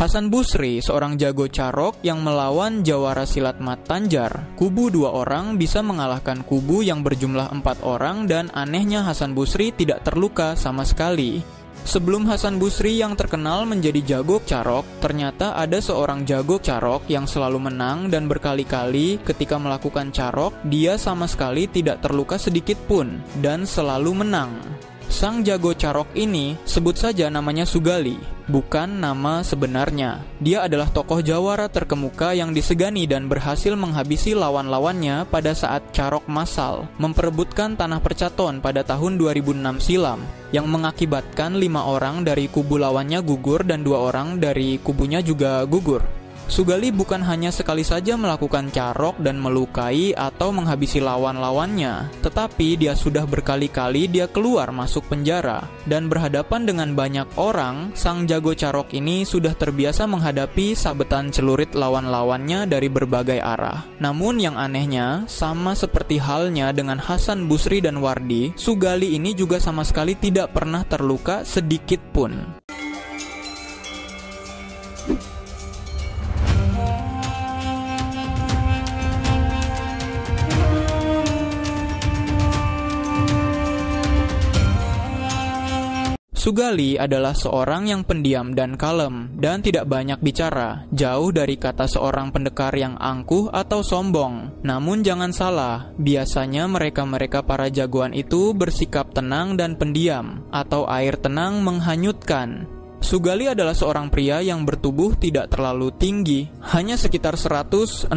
Hasan Busri, seorang jago carok yang melawan jawara silat Mat Tanjar. Kubu 2 orang bisa mengalahkan kubu yang berjumlah 4 orang dan anehnya Hasan Busri tidak terluka sama sekali. Sebelum Hasan Busri yang terkenal menjadi jago carok, ternyata ada seorang jago carok yang selalu menang dan berkali-kali ketika melakukan carok, dia sama sekali tidak terluka sedikit pun dan selalu menang. Sang jago carok ini sebut saja namanya Sugali, bukan nama sebenarnya. Dia adalah tokoh jawara terkemuka yang disegani dan berhasil menghabisi lawan-lawannya pada saat carok massal, memperebutkan tanah Percaton pada tahun 2006 silam, yang mengakibatkan 5 orang dari kubu lawannya gugur dan 2 orang dari kubunya juga gugur. Sugali bukan hanya sekali saja melakukan carok dan melukai atau menghabisi lawan-lawannya, tetapi dia sudah berkali-kali dia keluar masuk penjara. Dan berhadapan dengan banyak orang, sang jago carok ini sudah terbiasa menghadapi sabetan celurit lawan-lawannya dari berbagai arah. Namun yang anehnya, sama seperti halnya dengan Hasan Busri dan Wardi, Sugali ini juga sama sekali tidak pernah terluka sedikit pun. Sugali adalah seorang yang pendiam dan kalem dan tidak banyak bicara, jauh dari kata seorang pendekar yang angkuh atau sombong. Namun jangan salah, biasanya mereka para jagoan itu bersikap tenang dan pendiam, atau air tenang menghanyutkan. Sugali adalah seorang pria yang bertubuh tidak terlalu tinggi, hanya sekitar 165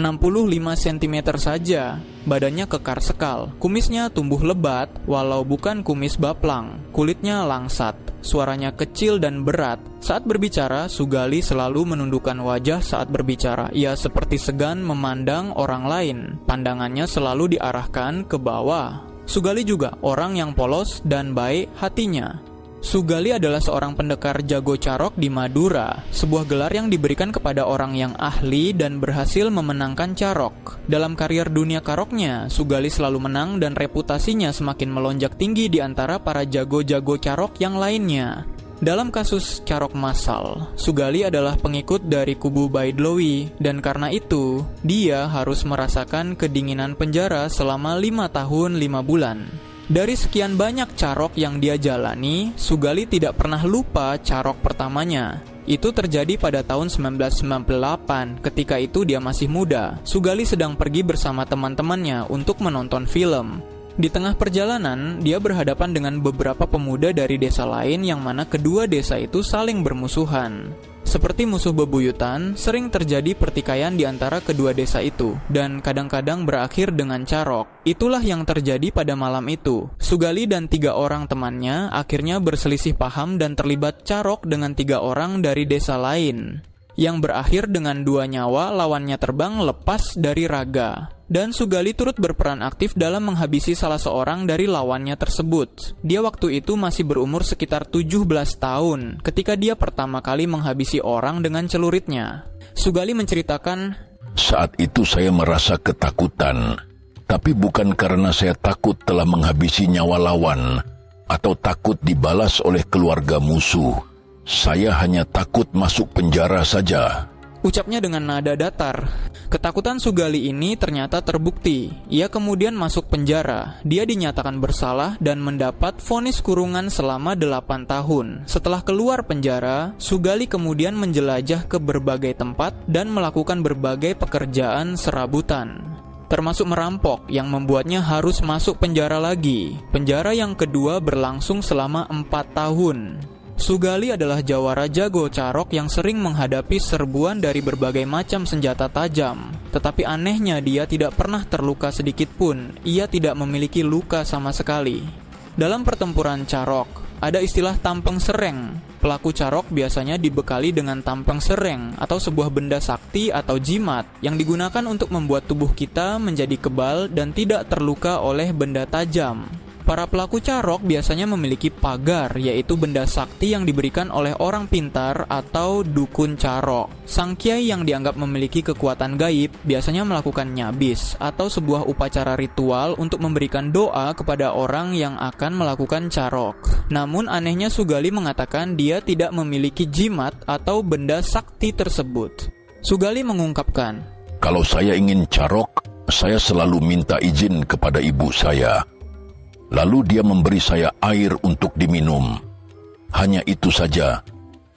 cm saja. Badannya kekar sekal, kumisnya tumbuh lebat walau bukan kumis baplang, kulitnya langsat, suaranya kecil dan berat. Saat berbicara, Sugali selalu menundukkan wajah saat berbicara. Ia seperti segan memandang orang lain, pandangannya selalu diarahkan ke bawah. Sugali juga orang yang polos dan baik hatinya. Sugali adalah seorang pendekar jago carok di Madura, sebuah gelar yang diberikan kepada orang yang ahli dan berhasil memenangkan carok. Dalam karier dunia caroknya, Sugali selalu menang dan reputasinya semakin melonjak tinggi di antara para jago-jago carok yang lainnya. Dalam kasus carok massal, Sugali adalah pengikut dari kubu Baidlawi, dan karena itu, dia harus merasakan kedinginan penjara selama 5 tahun 5 bulan. Dari sekian banyak carok yang dia jalani, Sugali tidak pernah lupa carok pertamanya. Itu terjadi pada tahun 1998, ketika itu dia masih muda. Sugali sedang pergi bersama teman-temannya untuk menonton film. Di tengah perjalanan, dia berhadapan dengan beberapa pemuda dari desa lain yang mana kedua desa itu saling bermusuhan. Seperti musuh bebuyutan, sering terjadi pertikaian di antara kedua desa itu, dan kadang-kadang berakhir dengan carok. Itulah yang terjadi pada malam itu. Sugali dan 3 orang temannya akhirnya berselisih paham dan terlibat carok dengan 3 orang dari desa lain, yang berakhir dengan 2 nyawa lawannya terbang lepas dari raga. Dan Sugali turut berperan aktif dalam menghabisi salah seorang dari lawannya tersebut. Dia waktu itu masih berumur sekitar 17 tahun ketika dia pertama kali menghabisi orang dengan celuritnya. Sugali menceritakan, "Saat itu saya merasa ketakutan, tapi bukan karena saya takut telah menghabisi nyawa lawan atau takut dibalas oleh keluarga musuh. Saya hanya takut masuk penjara saja." Ucapnya dengan nada datar. Ketakutan Sugali ini ternyata terbukti. Ia kemudian masuk penjara. Dia dinyatakan bersalah dan mendapat vonis kurungan selama 8 tahun. Setelah keluar penjara, Sugali kemudian menjelajah ke berbagai tempat dan melakukan berbagai pekerjaan serabutan, termasuk merampok yang membuatnya harus masuk penjara lagi. Penjara yang kedua berlangsung selama 4 tahun. Sugali adalah jawara jago carok yang sering menghadapi serbuan dari berbagai macam senjata tajam. Tetapi anehnya dia tidak pernah terluka sedikit pun. Ia tidak memiliki luka sama sekali. Dalam pertempuran carok, ada istilah tampeng sereng. Pelaku carok biasanya dibekali dengan tampeng sereng atau sebuah benda sakti atau jimat yang digunakan untuk membuat tubuh kita menjadi kebal dan tidak terluka oleh benda tajam. Para pelaku carok biasanya memiliki pagar, yaitu benda sakti yang diberikan oleh orang pintar atau dukun carok. Sang kiai yang dianggap memiliki kekuatan gaib biasanya melakukan nyabis atau sebuah upacara ritual untuk memberikan doa kepada orang yang akan melakukan carok. Namun anehnya Sugali mengatakan dia tidak memiliki jimat atau benda sakti tersebut. Sugali mengungkapkan, "Kalau saya ingin carok, saya selalu minta izin kepada ibu saya. Lalu dia memberi saya air untuk diminum. Hanya itu saja.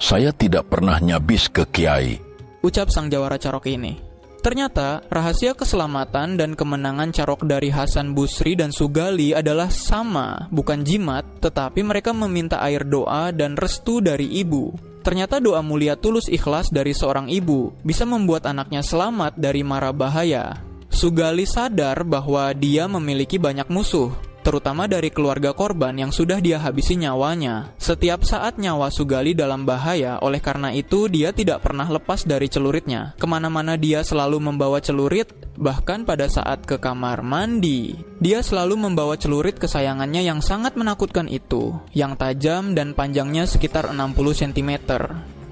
Saya tidak pernah nyabis ke kiai," ucap sang jawara carok ini. Ternyata, rahasia keselamatan dan kemenangan carok dari Hasan Busri dan Sugali adalah sama, bukan jimat, tetapi mereka meminta air doa dan restu dari ibu. Ternyata doa mulia tulus ikhlas dari seorang ibu bisa membuat anaknya selamat dari mara bahaya. Sugali sadar bahwa dia memiliki banyak musuh, terutama dari keluarga korban yang sudah dia habisi nyawanya. Setiap saat nyawa Sugali dalam bahaya, oleh karena itu dia tidak pernah lepas dari celuritnya. Kemana-mana dia selalu membawa celurit, bahkan pada saat ke kamar mandi. Dia selalu membawa celurit kesayangannya yang sangat menakutkan itu, yang tajam dan panjangnya sekitar 60 cm,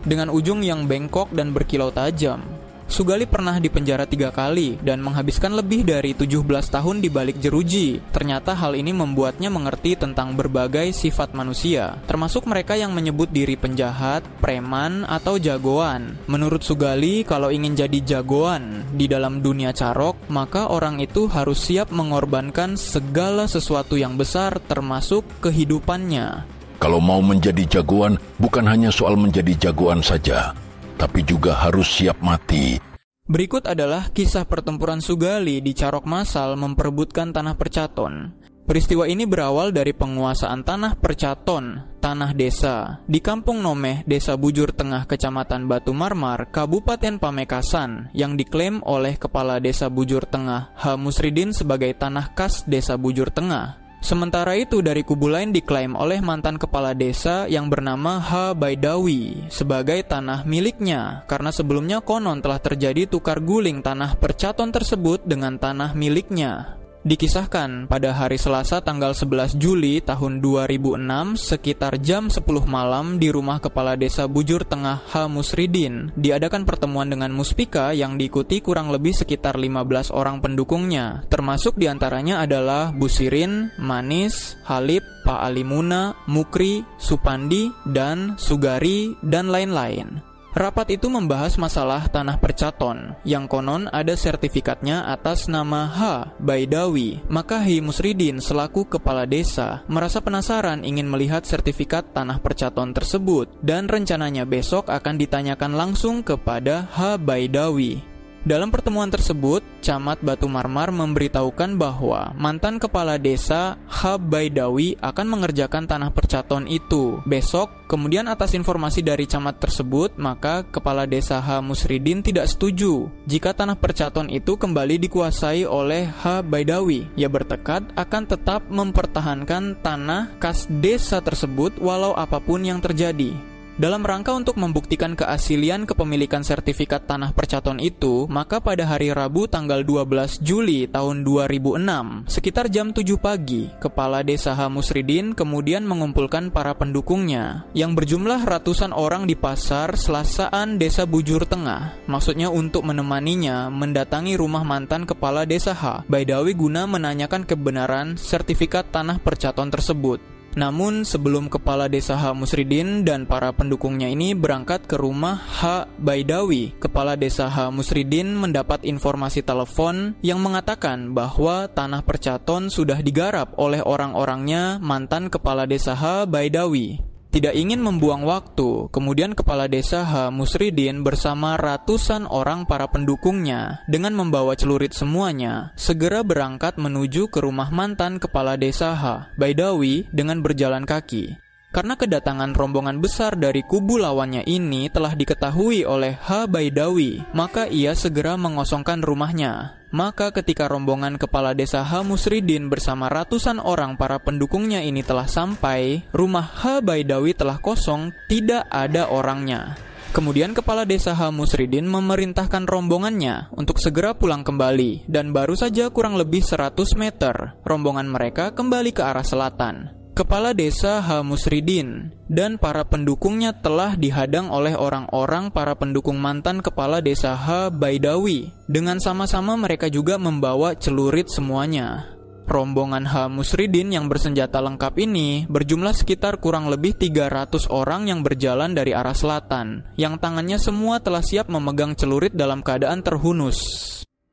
dengan ujung yang bengkok dan berkilau tajam. Sugali pernah dipenjara 3 kali dan menghabiskan lebih dari 17 tahun di balik jeruji. Ternyata hal ini membuatnya mengerti tentang berbagai sifat manusia, termasuk mereka yang menyebut diri penjahat, preman, atau jagoan. Menurut Sugali, kalau ingin jadi jagoan di dalam dunia carok, maka orang itu harus siap mengorbankan segala sesuatu yang besar termasuk kehidupannya. Kalau mau menjadi jagoan, bukan hanya soal menjadi jagoan saja, tapi juga harus siap mati. Berikut adalah kisah pertempuran Sugali di Carok Masal memperebutkan tanah Percaton. Peristiwa ini berawal dari penguasaan tanah Percaton, tanah desa, di Kampung Nomeh, Desa Bujur Tengah, Kecamatan Batu Marmar, Kabupaten Pamekasan, yang diklaim oleh Kepala Desa Bujur Tengah, H. Musridin sebagai tanah kas Desa Bujur Tengah. Sementara itu dari kubu lain diklaim oleh mantan kepala desa yang bernama H. Baidawi sebagai tanah miliknya, karena sebelumnya konon telah terjadi tukar guling tanah Percaton tersebut dengan tanah miliknya. Dikisahkan pada hari Selasa tanggal 11 Juli tahun 2006 sekitar jam 10 malam di rumah Kepala Desa Bujur Tengah H. Musridin diadakan pertemuan dengan muspika yang diikuti kurang lebih sekitar 15 orang pendukungnya. Termasuk diantaranya adalah Busirin, Manis, Halip, Pak Alimuna, Mukri, Supandi, dan Sugari, dan lain-lain. Rapat itu membahas masalah tanah Percaton, yang konon ada sertifikatnya atas nama H. Baidawi. Maka H. Musridin selaku kepala desa merasa penasaran ingin melihat sertifikat tanah Percaton tersebut, dan rencananya besok akan ditanyakan langsung kepada H. Baidawi. Dalam pertemuan tersebut, Camat Batu Marmar memberitahukan bahwa mantan kepala desa H. Baidawi akan mengerjakan tanah Percaton itu besok. Kemudian atas informasi dari camat tersebut, maka kepala desa H. Musridin tidak setuju jika tanah Percaton itu kembali dikuasai oleh H. Baidawi. Ia bertekad akan tetap mempertahankan tanah kas desa tersebut walau apapun yang terjadi. Dalam rangka untuk membuktikan keaslian kepemilikan sertifikat tanah Percaton itu, maka pada hari Rabu tanggal 12 Juli tahun 2006, sekitar jam 7 pagi, Kepala Desa H. Musridin kemudian mengumpulkan para pendukungnya, yang berjumlah ratusan orang di pasar Selasaan Desa Bujur Tengah. Maksudnya untuk menemaninya mendatangi rumah mantan Kepala Desa H. Baidawi guna menanyakan kebenaran sertifikat tanah Percaton tersebut. Namun sebelum Kepala Desa H. Musridin dan para pendukungnya ini berangkat ke rumah H. Baidawi, Kepala Desa H. Musridin mendapat informasi telepon yang mengatakan bahwa tanah Percaton sudah digarap oleh orang-orangnya mantan Kepala Desa H. Baidawi. Tidak ingin membuang waktu, kemudian Kepala Desa H. Musridin bersama ratusan orang para pendukungnya dengan membawa celurit semuanya segera berangkat menuju ke rumah mantan Kepala Desa H. Baidawi dengan berjalan kaki. Karena kedatangan rombongan besar dari kubu lawannya ini telah diketahui oleh H. Baidawi, maka ia segera mengosongkan rumahnya. Maka ketika rombongan Kepala Desa H. Musridin bersama ratusan orang para pendukungnya ini telah sampai, rumah H. Baidawi telah kosong, tidak ada orangnya. Kemudian kepala desa H. Musridin memerintahkan rombongannya untuk segera pulang kembali, dan baru saja kurang lebih 100 meter, rombongan mereka kembali ke arah selatan. Kepala desa H. Musridin dan para pendukungnya telah dihadang oleh orang-orang para pendukung mantan kepala desa H. Baidawi. Dengan sama-sama mereka juga membawa celurit semuanya. Rombongan H. Musridin yang bersenjata lengkap ini berjumlah sekitar kurang lebih 300 orang yang berjalan dari arah selatan, yang tangannya semua telah siap memegang celurit dalam keadaan terhunus.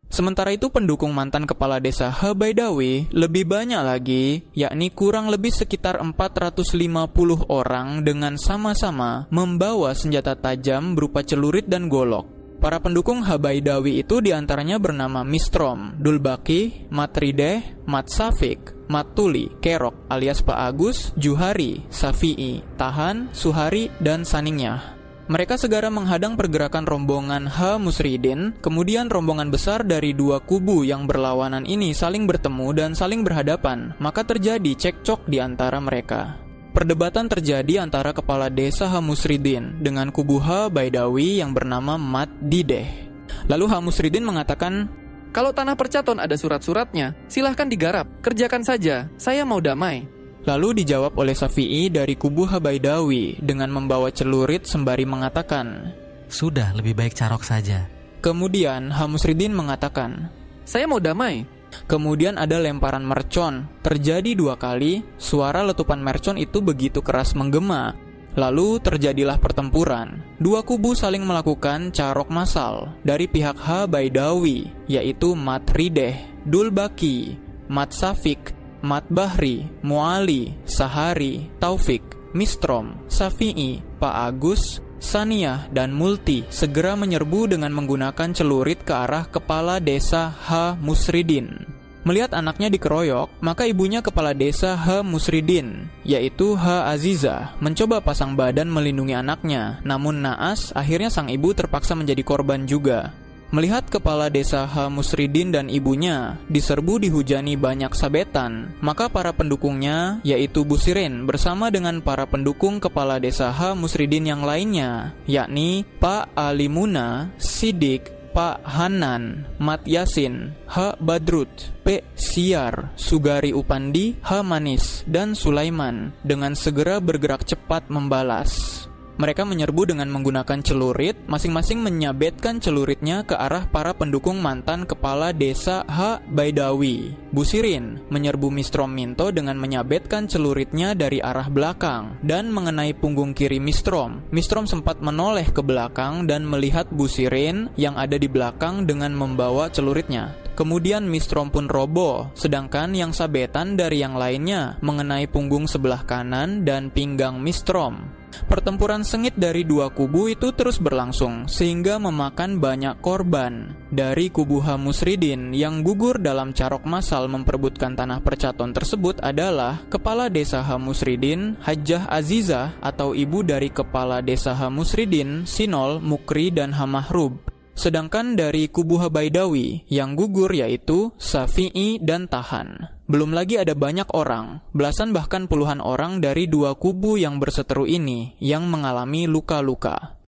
Sementara itu pendukung mantan kepala desa H. Baidawi lebih banyak lagi, yakni kurang lebih sekitar 450 orang dengan sama-sama membawa senjata tajam berupa celurit dan golok. Para pendukung H. Baidawi itu diantaranya bernama Mistrom, Dulbaki, Mat Rideh, Mat Safik, Mat Tuli, Kerok alias Pak Agus, Juhari, Safi'i, Tahan, Suhari, dan Saningnya. Mereka segera menghadang pergerakan rombongan H. Musridin, kemudian rombongan besar dari dua kubu yang berlawanan ini saling bertemu dan saling berhadapan, maka terjadi cekcok di antara mereka. Perdebatan terjadi antara kepala desa H. Musridin dengan kubu H. Baidawi yang bernama Mat Dideh. Lalu H. Musridin mengatakan, "Kalau tanah percaton ada surat-suratnya, silahkan digarap, kerjakan saja, saya mau damai." Lalu dijawab oleh Safi'i dari kubu H. Baidawi dengan membawa celurit sembari mengatakan, "Sudah, lebih baik carok saja." Kemudian H. Musridin mengatakan, "Saya mau damai." Kemudian ada lemparan mercon. Terjadi 2 kali, suara letupan mercon itu begitu keras menggema. Lalu terjadilah pertempuran. Dua kubu saling melakukan carok massal dari pihak H. Baidawi, yaitu Mat Rideh, Dulbaki, Mat Safik, Mat Bahri, Muali, Sahari, Taufik, Mistrom, Safi'i, Pak Agus, Saniyah, dan Multi segera menyerbu dengan menggunakan celurit ke arah kepala desa H. Musridin. Melihat anaknya dikeroyok, maka ibunya kepala desa H. Musridin, yaitu H. Aziza, mencoba pasang badan melindungi anaknya. Namun naas, akhirnya sang ibu terpaksa menjadi korban juga. Melihat kepala desa H. Musridin dan ibunya diserbu dihujani banyak sabetan, maka para pendukungnya, yaitu Busirin, bersama dengan para pendukung kepala desa H. Musridin yang lainnya, yakni Pak Alimuna, Sidik, Pak Hanan, Mat Yasin, H. Badrut, P. Siar, Sugari Upandi, H. Manis, dan Sulaiman dengan segera bergerak cepat membalas. Mereka menyerbu dengan menggunakan celurit, masing-masing menyabetkan celuritnya ke arah para pendukung mantan kepala desa H. Baidawi. Busirin menyerbu Mistrom Minto dengan menyabetkan celuritnya dari arah belakang dan mengenai punggung kiri Mistrom. Mistrom sempat menoleh ke belakang dan melihat Busirin yang ada di belakang dengan membawa celuritnya. Kemudian Mistrom pun roboh, sedangkan yang sabetan dari yang lainnya mengenai punggung sebelah kanan dan pinggang Mistrom. Pertempuran sengit dari dua kubu itu terus berlangsung, sehingga memakan banyak korban. Dari kubu H. Musridin yang gugur dalam carok massal memperebutkan tanah percaton tersebut adalah kepala desa H. Musridin, Hajjah Azizah atau ibu dari kepala desa H. Musridin, Sinol, Mukri, dan H. Mahrub. Sedangkan dari kubu H. Baidawi yang gugur yaitu Safi'i dan Tahan. Belum lagi ada banyak orang, belasan bahkan puluhan orang dari dua kubu yang berseteru ini yang mengalami luka-luka.